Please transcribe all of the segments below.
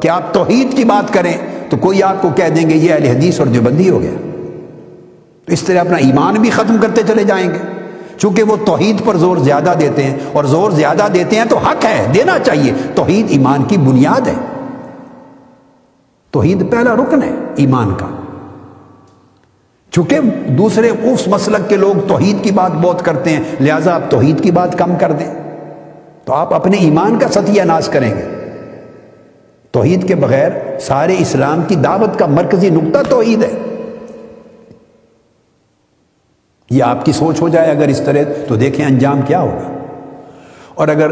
کہ آپ توحید کی بات کریں تو کوئی آپ کو کہہ دیں گے یہ اہل حدیث اور دیوبندی ہو گیا. تو اس طرح اپنا ایمان بھی ختم کرتے چلے جائیں گے، چونکہ وہ توحید پر زور زیادہ دیتے ہیں، اور زور زیادہ دیتے ہیں تو حق ہے، دینا چاہیے. توحید ایمان کی بنیاد ہے، توحید پہلا رکن ہے ایمان کا. چونکہ دوسرے اس مسلک کے لوگ توحید کی بات بہت کرتے ہیں، لہٰذا آپ توحید کی بات کم کر دیں تو آپ اپنے ایمان کا ستیہ ناش کریں گے. توحید کے بغیر سارے اسلام کی دعوت کا مرکزی نقطہ توحید ہے. یہ آپ کی سوچ ہو جائے اگر اس طرح، تو دیکھیں انجام کیا ہوگا. اور اگر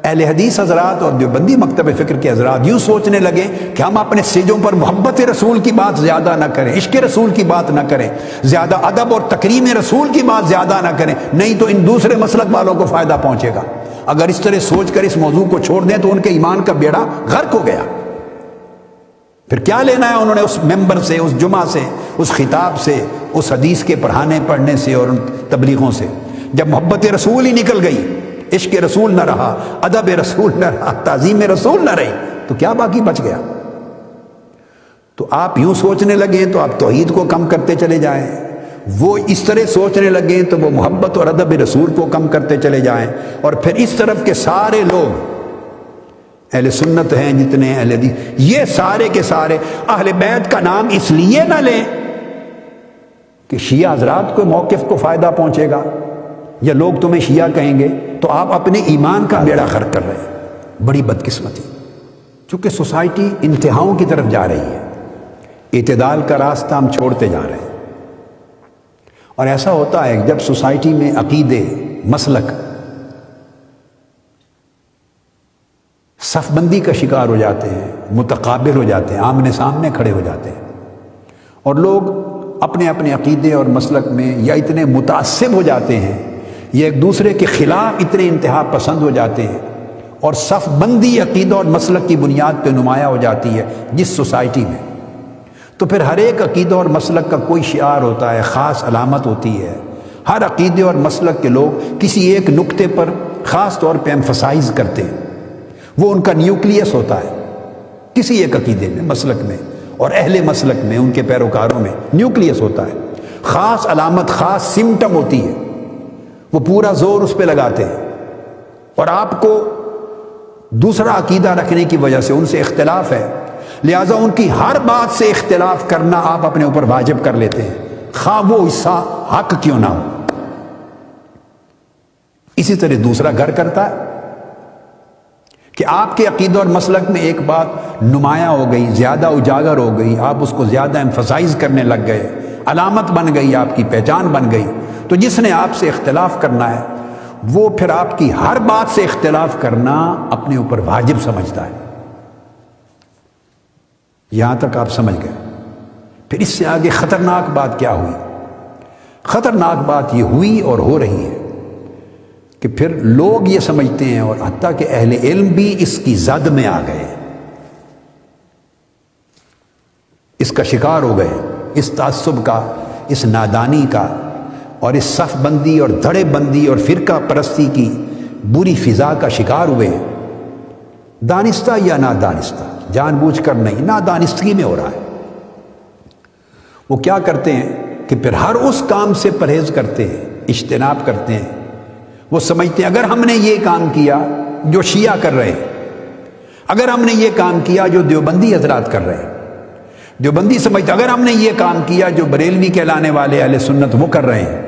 اہل حدیث حضرات اور دیوبندی مکتب فکر کے حضرات یوں سوچنے لگے کہ ہم اپنے سیجوں پر محبت رسول کی بات زیادہ نہ کریں، عشق رسول کی بات نہ کریں، زیادہ ادب اور تکریم رسول کی بات زیادہ نہ کریں، نہیں تو ان دوسرے مسلک والوں کو فائدہ پہنچے گا. اگر اس طرح سوچ کر اس موضوع کو چھوڑ دیں تو ان کے ایمان کا بیڑا غرق ہو گیا. پھر کیا لینا ہے انہوں نے اس ممبر سے، اس جمعہ سے، اس خطاب سے، اس حدیث کے پڑھنے سے اور تبلیغوں سے؟ جب محبت رسول ہی نکل گئی، عشق رسول نہ رہا، ادب رسول نہ رہا، تعظیم رسول نہ رہی، تو کیا باقی بچ گیا؟ تو آپ یوں سوچنے لگیں تو آپ توحید کو کم کرتے چلے جائیں، وہ اس طرح سوچنے لگیں تو وہ محبت اور ادب رسول کو کم کرتے چلے جائیں. اور پھر اس طرف کے سارے لوگ اہل سنت ہیں جتنے اہل حدیث، یہ سارے کے سارے اہل بیت کا نام اس لیے نہ لیں کہ شیعہ حضرات کو موقف کو فائدہ پہنچے گا یا لوگ تمہیں شیعہ کہیں گے، تو آپ اپنے ایمان کا بیڑا غرق کر رہے ہیں. بڑی بدقسمتی، چونکہ سوسائٹی انتہاؤں کی طرف جا رہی ہے، اعتدال کا راستہ ہم چھوڑتے جا رہے ہیں. اور ایسا ہوتا ہے جب سوسائٹی میں عقیدے، مسلک صف بندی کا شکار ہو جاتے ہیں، متقابل ہو جاتے ہیں، آمنے سامنے کھڑے ہو جاتے ہیں، اور لوگ اپنے اپنے عقیدے اور مسلک میں یا اتنے متعصب ہو جاتے ہیں یا ایک دوسرے کے خلاف اتنے انتہا پسند ہو جاتے ہیں، اور صف بندی عقیدہ اور مسلک کی بنیاد پہ نمایاں ہو جاتی ہے جس سوسائٹی میں، تو پھر ہر ایک عقیدہ اور مسلک کا کوئی شعار ہوتا ہے، خاص علامت ہوتی ہے. ہر عقیدے اور مسلک کے لوگ کسی ایک نقطے پر خاص طور پہ ایمفسائز کرتے ہیں، وہ ان کا نیوکلیس ہوتا ہے کسی ایک عقیدے میں، مسلک میں، اور اہل مسلک میں، ان کے پیروکاروں میں نیوکلیس ہوتا ہے، خاص علامت، خاص سمٹم ہوتی ہے، وہ پورا زور اس پہ لگاتے ہیں. اور آپ کو دوسرا عقیدہ رکھنے کی وجہ سے ان سے اختلاف ہے، لہٰذا ان کی ہر بات سے اختلاف کرنا آپ اپنے اوپر واجب کر لیتے ہیں، خواہ وہ حصہ حق کیوں نہ ہو. اسی طرح دوسرا گھر کرتا ہے کہ آپ کے عقیدہ اور مسلک میں ایک بات نمایاں ہو گئی، زیادہ اجاگر ہو گئی، آپ اس کو زیادہ ایمفسائز کرنے لگ گئے، علامت بن گئی، آپ کی پہچان بن گئی، تو جس نے آپ سے اختلاف کرنا ہے وہ پھر آپ کی ہر بات سے اختلاف کرنا اپنے اوپر واجب سمجھتا ہے. یہاں تک آپ سمجھ گئے. پھر اس سے آگے خطرناک بات کیا ہوئی؟ خطرناک بات یہ ہوئی اور ہو رہی ہے کہ پھر لوگ یہ سمجھتے ہیں، اور حتیٰ کہ اہل علم بھی اس کی زد میں آ گئے، اس کا شکار ہو گئے، اس تعصب کا، اس نادانی کا، اور اس صف بندی اور دھڑے بندی اور فرقہ پرستی کی بری فضا کا شکار ہوئے. دانستہ یا نادانستہ، جان بوجھ کر نہیں، نادانستگی میں ہو رہا ہے. وہ کیا کرتے ہیں کہ پھر ہر اس کام سے پرہیز کرتے ہیں، اجتناب کرتے ہیں. وہ سمجھتے ہیں اگر ہم نے یہ کام کیا جو شیعہ کر رہے ہیں، اگر ہم نے یہ کام کیا جو دیوبندی حضرات کر رہے ہیں، دیوبندی سمجھتے اگر ہم نے یہ کام کیا جو بریلوی کہلانے والے اہل سنت وہ کر رہے ہیں،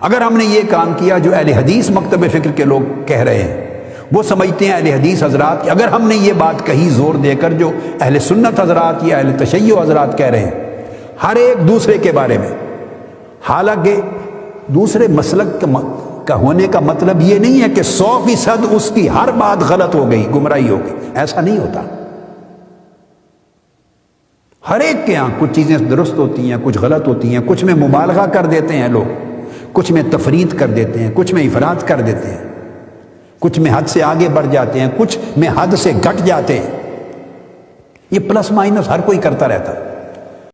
اگر ہم نے یہ کام کیا جو اہل حدیث مکتب فکر کے لوگ کہہ رہے ہیں، وہ سمجھتے ہیں اہل حدیث حضرات کہ اگر ہم نے یہ بات کہی زور دے کر جو اہل سنت حضرات یا اہل تشیع حضرات کہہ رہے ہیں، ہر ایک دوسرے کے بارے میں. حالانکہ دوسرے مسلک کا ہونے کا مطلب یہ نہیں ہے کہ 100% اس کی ہر بات غلط ہو گئی، گمراہی ہو گئی، ایسا نہیں ہوتا. ہر ایک کے یہاں کچھ چیزیں درست ہوتی ہیں، کچھ غلط ہوتی ہیں، کچھ میں مبالغہ کر دیتے ہیں لوگ، کچھ میں تفرید کر دیتے ہیں، کچھ میں افراط کر دیتے ہیں، کچھ میں حد سے آگے بڑھ جاتے ہیں، کچھ میں حد سے گھٹ جاتے ہیں. یہ پلس مائنس ہر کوئی کرتا رہتا ہے.